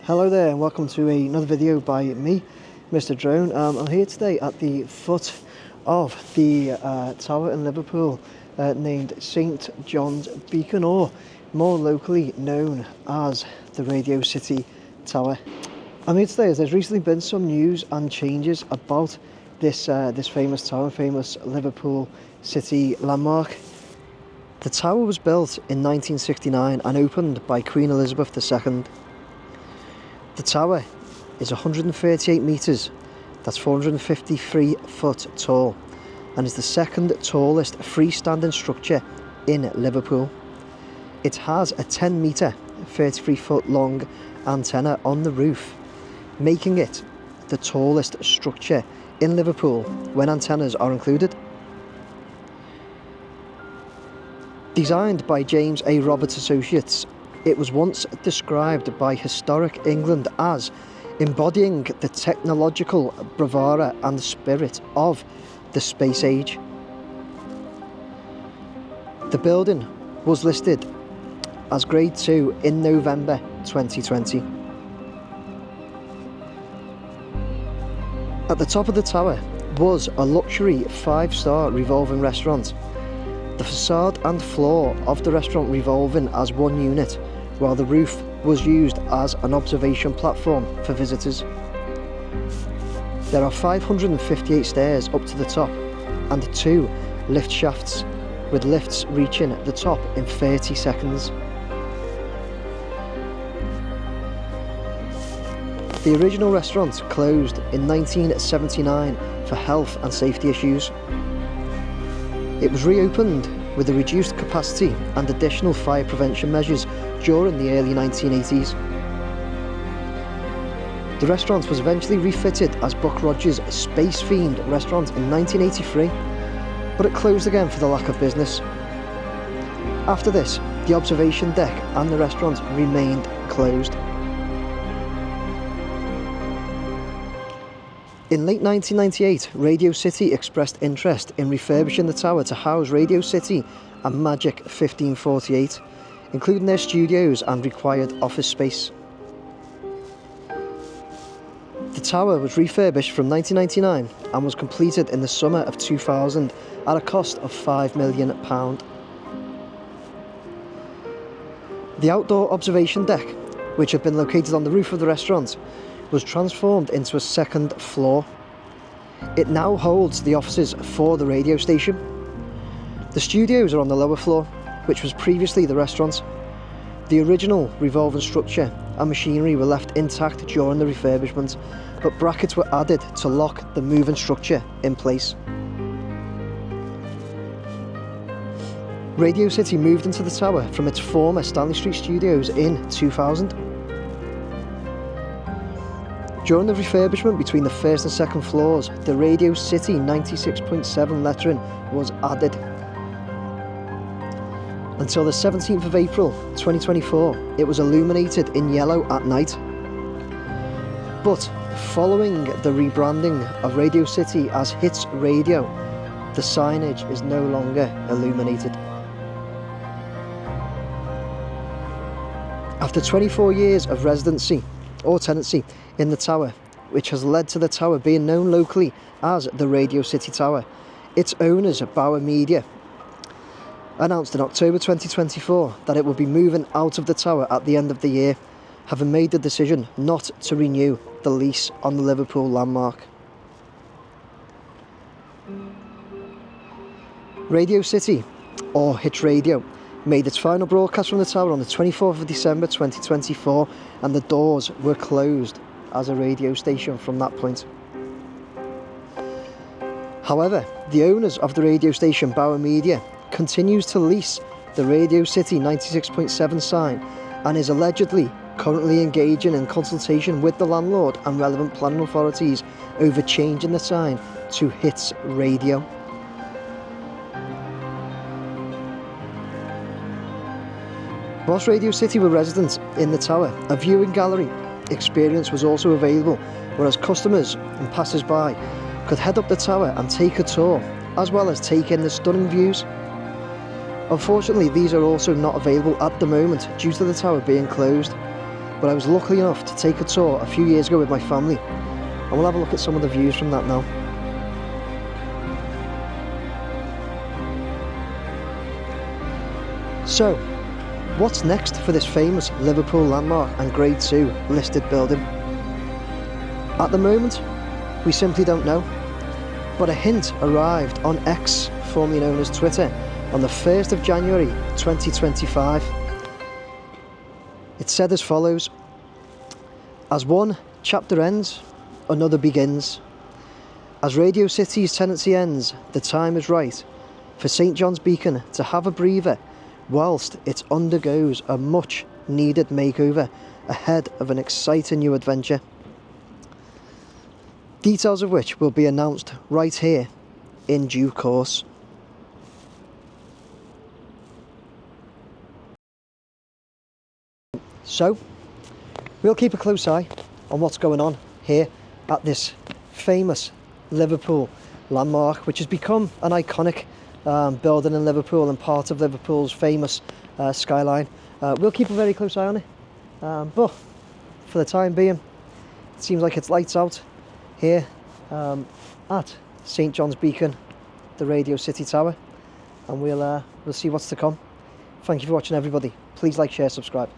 Hello there and welcome to another video by me, Mr. Drone. I'm here today at the foot of the tower in Liverpool named St John's Beacon, or more locally known as the Radio City Tower. I'm here today as there's recently been some news and changes about this famous tower, famous Liverpool city landmark. The tower was built in 1969 and opened by Queen Elizabeth II. The tower is 138 metres, that's 453 foot tall, and is the second tallest freestanding structure in Liverpool. It has a 10 metre, 33 foot long antenna on the roof, making it the tallest structure in Liverpool when antennas are included. Designed by James A. Roberts Associates, it was once described by Historic England as embodying the technological bravura and spirit of the space age. The building was listed as Grade 2 in November 2020. At the top of the tower was a luxury 5-star revolving restaurant. The facade and floor of the restaurant revolving as one unit, while the roof was used as an observation platform for visitors. There are 558 stairs up to the top and 2 lift shafts, with lifts reaching the top in 30 seconds. The original restaurant closed in 1979 for health and safety issues. It was reopened with a reduced capacity and additional fire prevention measures during the early 1980s. The restaurant was eventually refitted as Buck Rogers' space-themed restaurant in 1983, but it closed again for the lack of business. After this, the observation deck and the restaurant remained closed. In late 1998, Radio City expressed interest in refurbishing the tower to house Radio City and Magic 1548, including their studios and required office space. The tower was refurbished from 1999 and was completed in the summer of 2000 at a cost of £5 million. The outdoor observation deck, which had been located on the roof of the restaurant, was transformed into a second floor. It now holds the offices for the radio station. The studios are on the lower floor, which was previously the restaurant. The original revolving structure and machinery were left intact during the refurbishment, but brackets were added to lock the moving structure in place. Radio City moved into the tower from its former Stanley Street studios in 2000. During the refurbishment between the first and second floors, the Radio City 96.7 lettering was added. Until the 17th of April 2024, it was illuminated in yellow at night. But following the rebranding of Radio City as Hits Radio, the signage is no longer illuminated. After 24 years of residency or tenancy in the tower, which has led to the tower being known locally as the Radio City Tower, its owners, Bauer Media, announced in October 2024 that it would be moving out of the tower at the end of the year, having made the decision not to renew the lease on the Liverpool landmark. Radio City, or Hits Radio, made its final broadcast from the tower on the 24th of December 2024, and the doors were closed as a radio station from that point. However, the owners of the radio station, Bauer Media, continues to lease the Radio City 96.7 sign and is allegedly currently engaging in consultation with the landlord and relevant planning authorities over changing the sign to Hits Radio. Whilst Radio City were residents in the tower, a viewing gallery experience was also available, whereas customers and passers-by could head up the tower and take a tour, as well as take in the stunning views. Unfortunately, these are also not available at the moment due to the tower being closed. but I was lucky enough to take a tour a few years ago with my family, and we'll have a look at some of the views from that now. So, what's next for this famous Liverpool landmark and Grade 2 listed building? At the moment, we simply don't know, but a hint arrived on X, formerly known as Twitter, on the 1st of January 2025. It said as follows: "As one chapter ends, another begins. As Radio City's tenancy ends, the time is right for St John's Beacon to have a breather whilst it undergoes a much needed makeover ahead of an exciting new adventure. Details of which will be announced right here in due course." So, we'll keep a close eye on what's going on here at this famous Liverpool landmark, which has become an iconic building in Liverpool and part of Liverpool's famous skyline. We'll keep a very close eye on it, but for the time being, it seems like it's lights out here at St John's Beacon, the Radio City Tower, and we'll see what's to come. Thank you for watching, everybody. Please like, share, subscribe.